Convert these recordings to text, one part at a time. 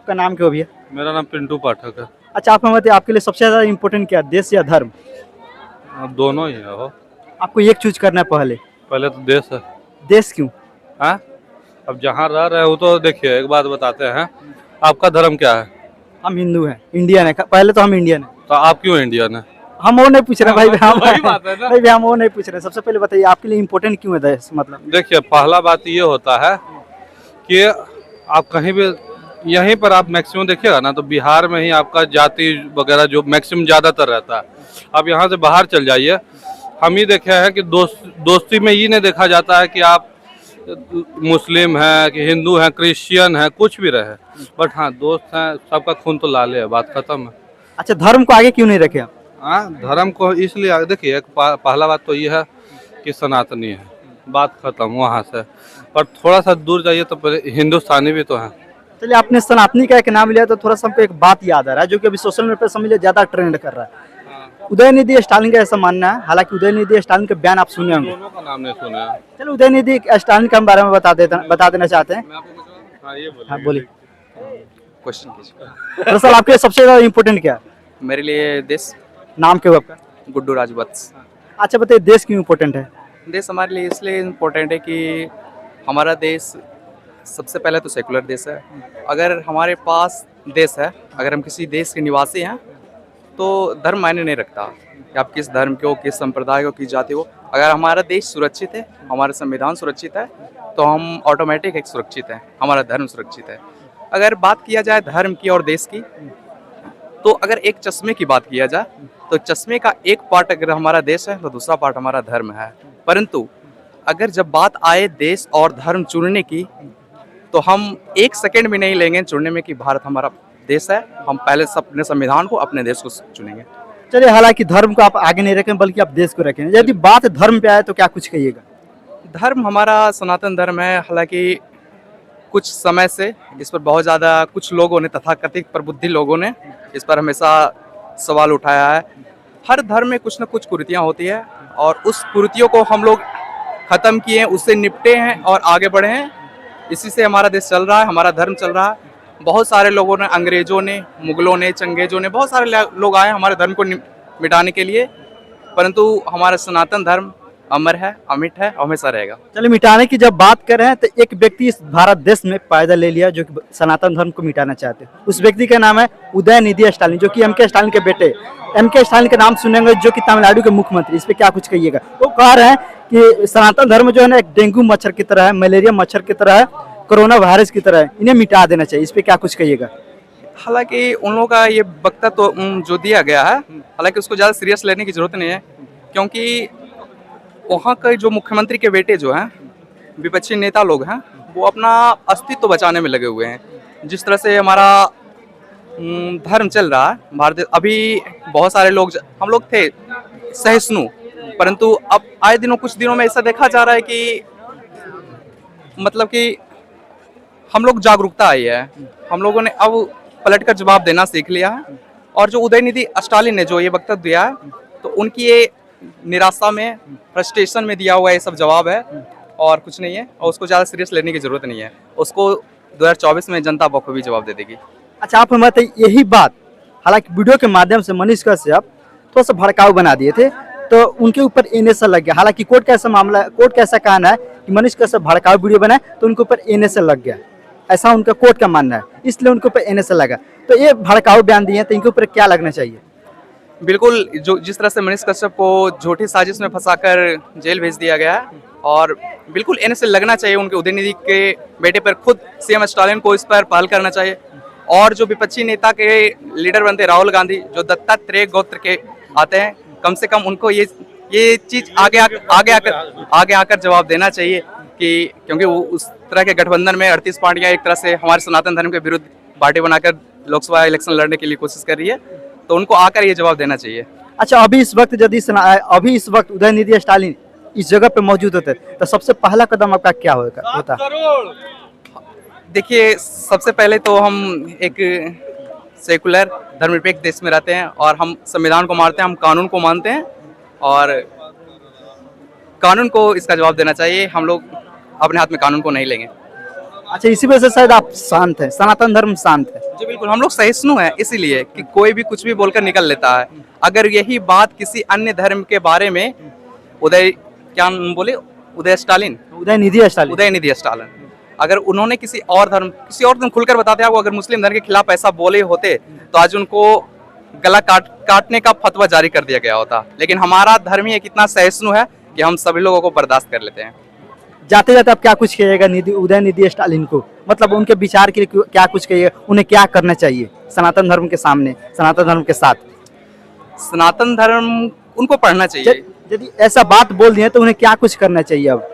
आपका नाम क्या हो भैया? मेरा नाम पिंटू पाठक है। अच्छा, आप हमें बताइए, आपके लिए सबसे ज़्यादा इम्पोर्टेंट क्या है, देश या धर्म? अब दोनों ही है हो। आपको एक चूज करना है पहले। पहले तो देश है। देश क्यों? हाँ, अब जहाँ रह रहे हो तो देखिए, एक बात बताते हैं, आपका धर्म क्या है? हम हिंदू हैं, इंडियन है, पहले तो हम इंडियन हैं। तो आप क्यों इंडियन है? हम वो नहीं पूछ रहे भाई, हम वही बात है ना। नहीं भैया, हम वो नहीं पूछ रहे। सबसे पहले बताइए, आपके लिए इम्पोर्टेंट क्यों है देश? मतलब देखिए, पहला बात ये होता है कि आप कहीं भी, यहीं पर आप मैक्सिमम देखिएगा ना, तो बिहार में ही आपका जाति वगैरह जो मैक्सिमम ज़्यादातर रहता है। आप यहाँ से बाहर चल जाइए, हम ही देखे हैं कि दोस्ती में ये नहीं देखा जाता है कि आप मुस्लिम हैं कि हिंदू हैं, क्रिश्चियन हैं, कुछ भी रहे, बट हाँ दोस्त हैं, सबका खून तो लाले है, बात खत्म है। अच्छा, धर्म को आगे क्यों नहीं रखे आप? हाँ, धर्म को इसलिए देखिए, पहला बात तो ये है कि सनातनी है, बात खत्म वहाँ से। पर थोड़ा सा दूर जाइए तो हिंदुस्तानी भी तो है। चलिए, आपने सनातनी का एक नाम लिया तो थोड़ा सा हमको एक बात याद आ रहा है, जो कि अभी सोशल मीडिया पर समझ ज़्यादा ट्रेंड कर रहा है। उदयनिधि स्टालिन का ऐसा मानना है, हालांकि उदयनिधि स्टालिन के बयान आप सुने होंगे। दोनों का नाम नहीं सुना है। चलो, उदयनिधि स्टालिन के बारे में बता देना चाहते हैं। मैं आपको कुछ, हाँ ये बोलिए। हाँ, बोलिए। क्वेश्चन कीजिए। दरअसल आपके लिए सबसे ज़्यादा इम्पोर्टेंट क्या है? मेरे लिए देश। नाम क्या हुआ आपका? गुड्डू राजवत्स। अच्छा बताइए, देश क्यों इम्पोर्टेंट है? देश हमारे लिए इसलिए इम्पोर्टेंट है कि हमारा देश सबसे पहले तो सेकुलर देश है। अगर हमारे पास देश है, अगर हम किसी देश के निवासी हैं, तो धर्म मायने नहीं रखता कि आप किस धर्म के हो, किस संप्रदाय को, किस जाति हो। अगर हमारा देश सुरक्षित है, हमारा संविधान सुरक्षित है, तो हम ऑटोमेटिक एक सुरक्षित हैं, हमारा धर्म सुरक्षित है। अगर बात किया जाए धर्म की और देश की, तो अगर एक चश्मे की बात किया जाए, तो चश्मे का एक पार्ट अगर हमारा देश है, तो दूसरा पार्ट हमारा धर्म है। परंतु अगर जब बात आए देश और धर्म चुनने की, तो हम एक सेकंड भी नहीं लेंगे चुनने में कि भारत हमारा देश है। हम पहले अपने संविधान को, अपने देश को चुनेंगे। चलिए, हालांकि धर्म को आप आगे नहीं रखें, बल्कि आप देश को रखें। यदि बात धर्म पे आए तो क्या कुछ कहिएगा? धर्म हमारा सनातन धर्म है। हालांकि कुछ समय से इस पर बहुत ज़्यादा कुछ लोगों ने, तथाकथित प्रबुद्धि लोगों ने इस पर हमेशा सवाल उठाया है। हर धर्म में कुछ न कुछ कुरीतियाँ होती है, और उस कुरीतियों को हम लोग ख़त्म किए हैं, उससे निपटे हैं और आगे बढ़े हैं। इसी से हमारा देश चल रहा है, हमारा धर्म चल रहा है। बहुत सारे लोगों ने, अंग्रेज़ों ने, मुगलों ने, चंगेज़ों ने, बहुत सारे लोग आए हमारे धर्म को मिटाने के लिए, परंतु हमारा सनातन धर्म अमर है, अमिट है, हमेशा रहेगा। चलिए, मिटाने की जब बात कर रहे हैं, तो एक व्यक्ति इस भारत देश में पैदा ले लिया जो कि सनातन धर्म को मिटाना चाहते हैं। उस व्यक्ति का नाम है उदयनिधि स्टालिन, जो कि एम.के. स्टालिन के बेटे। एम.के. स्टालिन के नाम सुनेंगे, जो कि तमिलनाडु के मुख्यमंत्री। इस पे क्या कुछ कहिएगा? वो कह रहे हैं कि सनातन धर्म जो है ना, एक डेंगू मच्छर की तरह है, मलेरिया मच्छर की तरह है, कोरोना वायरस की तरह है, इन्हें मिटा देना चाहिए। इस पे क्या कुछ कहिएगा? हालांकि उन लोगों का ये वक्तव्य तो जो दिया गया है, हालांकि उसको ज़्यादा सीरियस लेने की ज़रूरत नहीं है, क्योंकि वहाँ के जो मुख्यमंत्री के बेटे जो हैं, विपक्षी नेता लोग हैं, वो अपना अस्तित्व बचाने में लगे हुए हैं। जिस तरह से हमारा धर्म चल रहा है भारत, अभी बहुत सारे लोग, हम लोग थे सहिष्णु, परंतु अब आए दिनों, कुछ दिनों में ऐसा देखा जा रहा है कि मतलब कि हम लोग जागरूकता आई है, हम लोगों ने अब पलट कर जवाब देना सीख लिया है। और जो उदयनिधि स्टालिन ने जो ये वक्तव्य दिया है, तो उनकी ये निराशा में, फ्रस्ट्रेशन में दिया हुआ ये सब जवाब है, और कुछ नहीं है, और उसको ज़्यादा सीरियस लेने की ज़रूरत नहीं है। उसको 2024 में जनता बखूबी जवाब दे देगी। अच्छा, आप हमें बताइए, यही बात हालांकि वीडियो के माध्यम से मनीष कश्यप थोड़ा सा भड़काऊ बना दिए थे, तो उनके ऊपर एनएसए लग गया। हालांकि कोर्ट का ऐसा मामला, कोर्ट का ऐसा कहना है कि मनीष कश्यप भड़काऊ वीडियो बनाए तो उनके ऊपर एनएसए लग गया, ऐसा उनका कोर्ट का मानना है, इसलिए उनके ऊपर एनएसए लगा। तो ये भड़काऊ बयान दिए, तो इनके ऊपर क्या लगना चाहिए? बिल्कुल, जो जिस तरह से मनीष कश्यप को झूठी साजिश में फंसाकर जेल भेज दिया गया है, और बिल्कुल एनएसए लगना चाहिए। उनके उदयनिधि के बेटे पर खुद सीएम स्टालिन को इस पर पहल करना चाहिए। और जो विपक्षी नेता के लीडर बनते राहुल गांधी, जो दत्तात्रेय गोत्र के आते हैं, कम से कम उनको ये चीज़ आगे आकर जवाब देना चाहिए कि, क्योंकि वो उस तरह के गठबंधन में 38 पार्टियां एक तरह से हमारे सनातन धर्म के विरुद्ध पार्टी बनाकर लोकसभा इलेक्शन लड़ने के लिए कोशिश कर रही है, तो उनको आकर ये जवाब देना चाहिए। अच्छा, अभी इस वक्त उदयनिधि स्टालिन इस जगह पे मौजूद होते, तो सबसे पहला कदम आपका क्या होता? देखिए, सबसे पहले तो हम एक सेकुलर धर्मनिरपेक्ष देश में रहते हैं, और हम संविधान को मानते हैं, हम कानून को मानते हैं, और कानून को इसका जवाब देना चाहिए। हम लोग अपने हाथ में कानून को नहीं लेंगे। अच्छा, इसी वजह से शायद आप शांत हैं, सनातन धर्म शांत है। जी बिल्कुल, हम लोग सहिष्णु हैं इसीलिए कि कोई भी कुछ भी बोलकर निकल लेता है। अगर यही बात किसी अन्य धर्म के बारे में क्या बोले, उदयनिधि स्टालिन, उदयनिधि स्टालिन, अगर उन्होंने किसी और धर्म खुलकर बताते हैं आपको, अगर मुस्लिम धर्म के खिलाफ ऐसा बोले होते तो आज उनको गला काटने का फतवा जारी कर दिया गया होता। लेकिन हमारा धर्म ही एक इतना सहिष्णु है कि हम सभी लोगों को बर्दाश्त कर लेते हैं। जाते जाते आप क्या कुछ कहिएगा उदयनिधि स्टालिन को, मतलब उनके विचार के लिए क्या कुछ कहिएगा, उन्हें क्या करना चाहिए सनातन धर्म के सामने, सनातन धर्म के साथ? सनातन धर्म उनको पढ़ना चाहिए। यदि ऐसा बात बोल दिए तो उन्हें क्या कुछ करना चाहिए? अब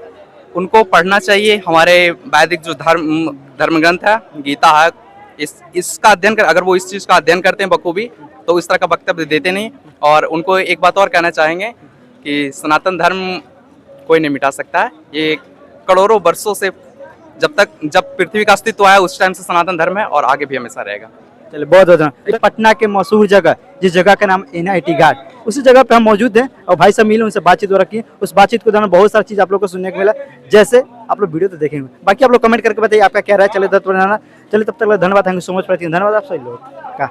उनको पढ़ना चाहिए, हमारे वैदिक जो धर्म ग्रंथ है, गीता है, इसका अध्ययन कर, अगर वो इस चीज़ का अध्ययन करते हैं बखूबी तो इस तरह का वक्तव्य देते नहीं। और उनको एक बात और कहना चाहेंगे कि सनातन धर्म कोई नहीं मिटा सकता है। ये करोड़ों वर्षों से जब पृथ्वी का अस्तित्व आया उस टाइम से सनातन धर्म है और आगे भी हमेशा रहेगा। चलिए, बहुत बहुत धन्यवाद। पटना के मशहूर जगह, जिस जगह का नाम NIT घाट, उसी जगह पे हम मौजूद हैं और भाई साहब मिले, उनसे बातचीत हो रखी है। उस बातचीत के दौरान बहुत सारी चीज़ आप लोग को सुनने को मिला, जैसे आप लोग वीडियो तो देखेंगे, बाकी आप लोग कमेंट करके बताइए आपका क्या राय। चले तब तक, धन्यवाद, थैंक यू सो मच। धन्यवाद आप सभी लोग का।